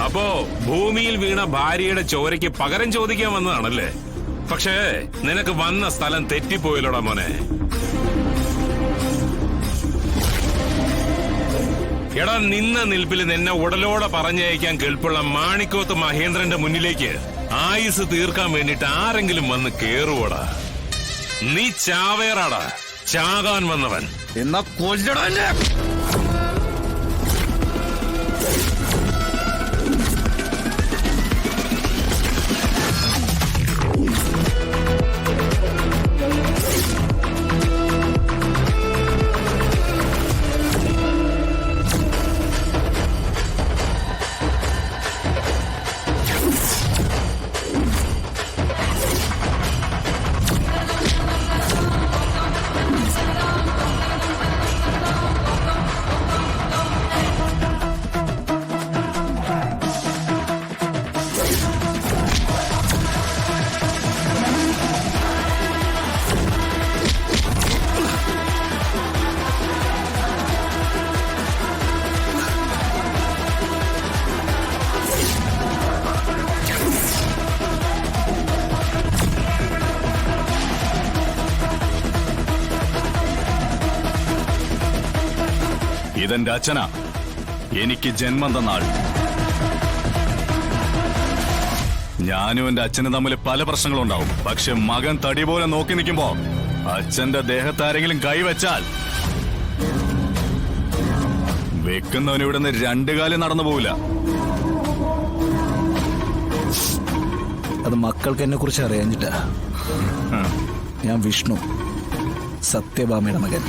അപ്പോ ഭൂമിയിൽ വീണ ഭാര്യയുടെ ചോരയ്ക്ക് പകരം ചോദിക്കാൻ വന്നതാണല്ലേ? പക്ഷേ നിനക്ക് വന്ന സ്ഥലം തെറ്റിപ്പോയില്ലോടാ മോനെ. എടാ, നിന്ന നിൽപ്പിൽ നിന്നെ ഉടലോടെ പറഞ്ഞയക്കാൻ കെൽപ്പുള്ള മാണിക്കോത്ത് മഹേന്ദ്രന്റെ മുന്നിലേക്ക് ആയുസ് തീർക്കാൻ വേണ്ടിട്ട് ആരെങ്കിലും വന്ന് കേറുവോടാ? നീ ചാവേറാടാ, ചാകാൻ വന്നവൻ. എന്നാ കൊല്ലടാ. ഇതെന്റെ അച്ഛനാ, എനിക്ക് ജന്മം തന്ന ആൾ. ഞാനും എന്റെ അച്ഛനും തമ്മിൽ പല പ്രശ്നങ്ങളുണ്ടാവും. പക്ഷെ മകൻ തടി പോലെ നോക്കി നിൽക്കുമ്പോ അച്ഛന്റെ ദേഹത്താരെങ്കിലും കൈവച്ചാൽ വെക്കുന്നവൻ ഇവിടുന്ന് രണ്ടു കാലം നടന്നു പോവില്ല. അത് മക്കൾക്ക് എന്നെ കുറിച്ച് അറിയാഞ്ഞിട്ടാ. ഞാൻ വിഷ്ണു, സത്യഭാമയുടെ മകൻ.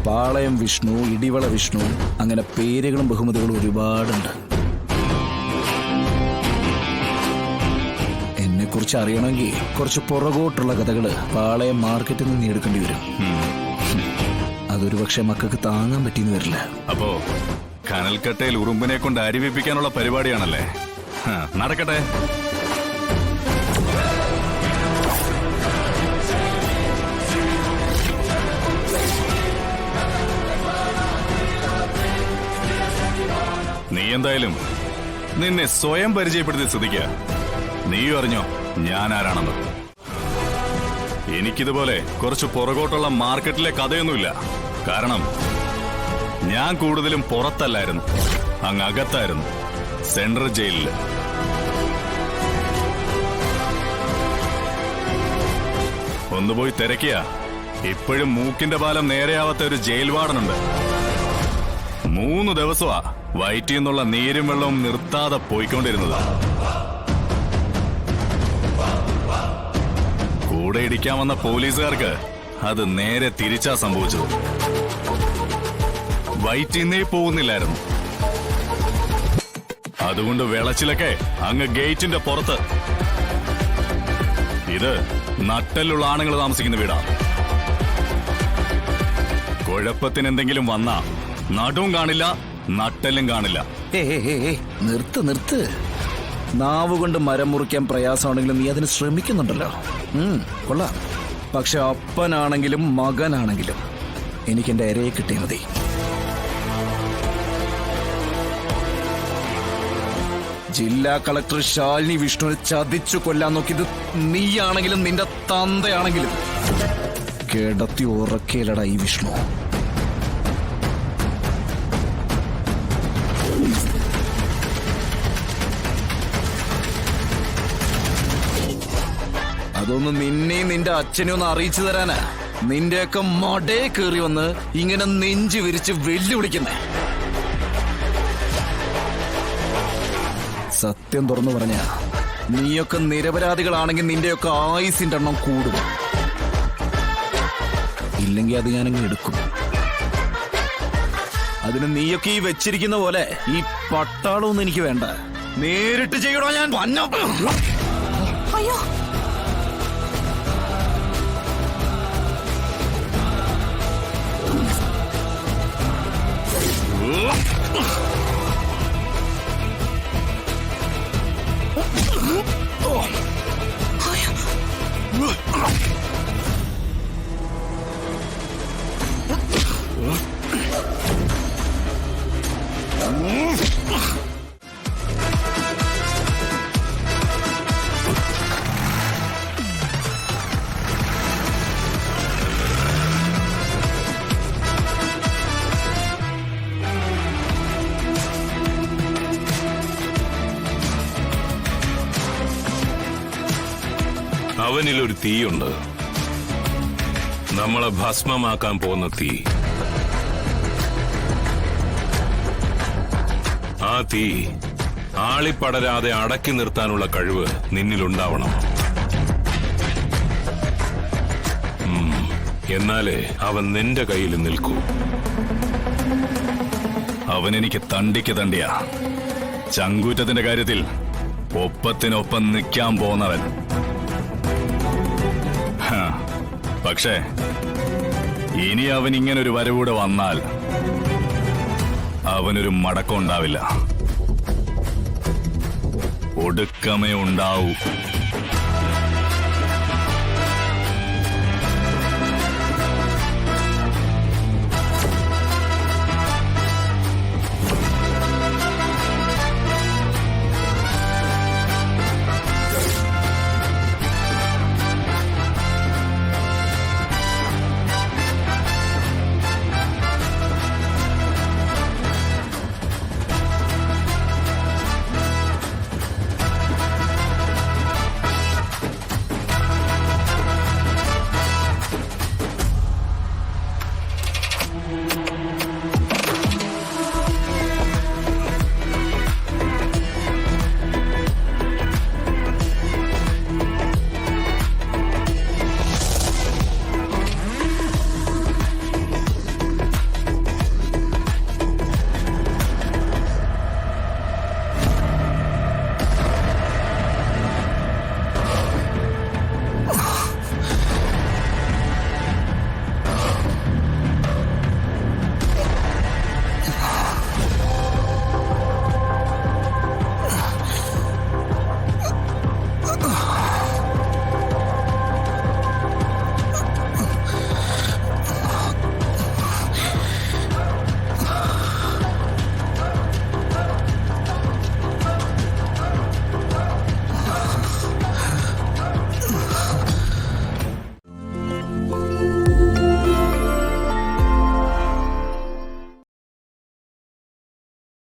പാളയം വിഷ്ണു, ഇടിവള വിഷ്ണു, അങ്ങനെ പേരുകളും ബഹുമതികളും ഒരുപാടുണ്ട്. എന്നെ കുറിച്ച് അറിയണമെങ്കിൽ കുറച്ച് പുറകോട്ടുള്ള കഥകള് പാളയം മാർക്കറ്റിൽ നിന്ന് എടുക്കേണ്ടി വരും. അതൊരു പക്ഷെ മക്കൾക്ക് താങ്ങാൻ പറ്റിയെന്ന് വരില്ല. അപ്പോ കനൽക്കട്ടയിൽ ഉറുമ്പിനെ കൊണ്ട് അരിവിപ്പിക്കാനുള്ള പരിപാടിയാണല്ലേ? നടക്കട്ടെ. നീ എന്തായാലും നിന്നെ സ്വയം പരിചയപ്പെടുത്തി ശ്രദ്ധിക്കുക. നീ അറിഞ്ഞോ ഞാൻ ആരാണെന്ന്? എനിക്കിതുപോലെ കുറച്ച് പുറകോട്ടുള്ള മാർക്കറ്റിലെ കഥയൊന്നുമില്ല. കാരണം ഞാൻ കൂടുതലും പുറത്തല്ലായിരുന്നു, അങ്ങകത്തായിരുന്നു, സെൻട്രൽ ജയിലില്. ഒന്നുപോയി തിരക്കിയ ഇപ്പോഴും മൂക്കിന്റെ പാലം നേരെയാവാത്ത ഒരു ജയിൽ വാർഡനുണ്ട്. 3 ദിവസമാ വയറ്റിൽ നിന്നുള്ള നീരും വെള്ളവും നിർത്താതെ പോയിക്കൊണ്ടിരുന്നത്. കൂടെ ഇടിക്കാൻ വന്ന പോലീസുകാർക്ക് അത് നേരെ തിരിച്ചാ സംഭവിച്ചത്. വയറ്റിൽ നിന്നേ പോകുന്നില്ലായിരുന്നു. അതുകൊണ്ട് വിളച്ചിലൊക്കെ അങ്ങ് ഗേറ്റിന്റെ പുറത്ത്. ഇത് നട്ടെല്ലുള്ള ആണുങ്ങൾ താമസിക്കുന്ന വീടാ. കുഴപ്പത്തിന് എന്തെങ്കിലും വന്നാ നടുവും കാണില്ല, നട്ടെല്ലും കാണില്ല. നിർത്ത്. നാവ് കൊണ്ട് മരം മുറിക്കാൻ പ്രയാസമാണെങ്കിലും നീ അതിന് ശ്രമിക്കുന്നുണ്ടല്ലോ. കൊള്ളാം. പക്ഷെ അപ്പനാണെങ്കിലും മകനാണെങ്കിലും എനിക്ക് എന്റെ ഇരയെ കിട്ടിയാൽ മതി. ജില്ലാ കളക്ടർ ശാലിനി വിഷ്ണുവിനെ ചതിച്ചു കൊല്ലാൻ നോക്കിയത് നീയാണെങ്കിലും നിന്റെ തന്തയാണെങ്കിലും കിടത്തി ഉറക്കിയില്ലടാ ഈ വിഷ്ണു. അതൊന്ന് നിന്നെയും നിന്റെ അച്ഛനെ ഒന്ന് അറിയിച്ചു തരാനാ നിന്റെയൊക്കെ മടേ കയറി വന്ന് ഇങ്ങനെ നെഞ്ചു വിരിച്ച് വെല്ലുവിളിക്കുന്നേ. സത്യം തുറന്നു പറഞ്ഞ നീയൊക്കെ നിരപരാധികളാണെങ്കിൽ നിന്റെയൊക്കെ ആയുസിന്റെ എണ്ണം കൂടും. ഇല്ലെങ്കിൽ അത് ഞാനങ്ങ് എടുക്കും. അതിന് നീയൊക്കെ ഈ വെച്ചിരിക്കുന്ന പോലെ ഈ പട്ടാളമൊന്നും എനിക്ക് വേണ്ട. നേരിട്ട് ചെയ്യണോ ഞാൻ വന്ന. അയ്യോ, അവനിൽ ഒരു തീയുണ്ട്. നമ്മളെ ഭസ്മമാക്കാൻ പോകുന്ന തീ. ആ തീ ആളിപ്പടരാതെ അടക്കി നിർത്താനുള്ള കഴിവ് നിന്നിലുണ്ടാവണം. എന്നാലേ അവൻ നിന്റെ കയ്യിൽ നിൽക്കൂ. അവനെനിക്ക് തണ്ടിക്ക് തണ്ടിയാ. ചങ്കൂറ്റത്തിന്റെ കാര്യത്തിൽ ഒപ്പത്തിനൊപ്പം നിൽക്കാൻ പോന്നവൻ. പക്ഷേ ഇനി അവൻ ഇങ്ങനൊരു വരവൂടെ വന്നാൽ അവനൊരു മടക്കം ഉണ്ടാവില്ല. ഒടുക്കമേ ഉണ്ടാവൂ.